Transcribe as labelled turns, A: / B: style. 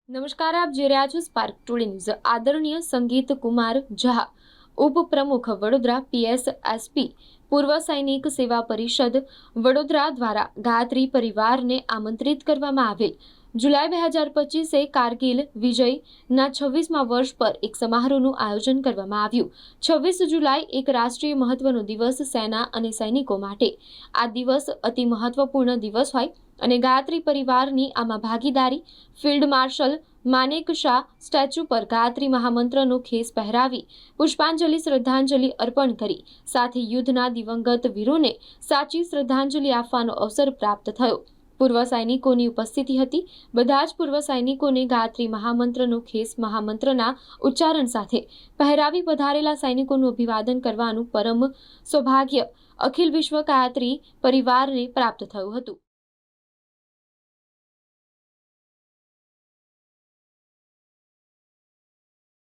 A: નમસ્કાર, આપ જોઈ રહ્યા છો સ્પાર્ક ટુડે ન્યૂઝ। આદરણીય સંગીત કુમાર ઝા, ઉપપ્રમુખ વડોદરા PSSP પૂર્વ સૈનિક સેવા પરિષદ વડોદરા દ્વારા ગાયત્રી પરિવારને આમંત્રિત કરવામાં આવેલ જુલાઈ 2025 કારગિલ વિજયના 26મા વર્ષ પર એક સમારોહનું આયોજન કરવામાં આવ્યું। 26 જુલાઈ એક રાષ્ટ્રીય મહત્વનો દિવસ સેના અને સૈનિકો માટે આ દિવસ અતિ મહત્વપૂર્ણ દિવસ હોય અને ગાયત્રી પરિવારની આમાં ભાગીદારી field marshal Manek Shah statue પર ગાયત્રી મહામંત્રનો ખેસ પહેરાવી પુષ્પાંજલિ શ્રદ્ધાંજલિ અર્પણ કરી સાથે યુદ્ધના દિવંગત વીરોને સાચી શ્રદ્ધાંજલિ આપવાનો અવસર પ્રાપ્ત થયો। પૂર્વ સૈનિકોની ઉપસ્થિતિ હતી। બધા જ પૂર્વ સૈનિકોને ગાયત્રી મહામંત્રનો ખેસ મહામંત્રના ઉચ્ચારણ સાથે પહેરાવી પધારેલા સૈનિકોનું અભિવાદન કરવાનું પરમ સૌભાગ્ય અખિલ વિશ્વ ગાયત્રી પરિવારને પ્રાપ્ત થયું હતું।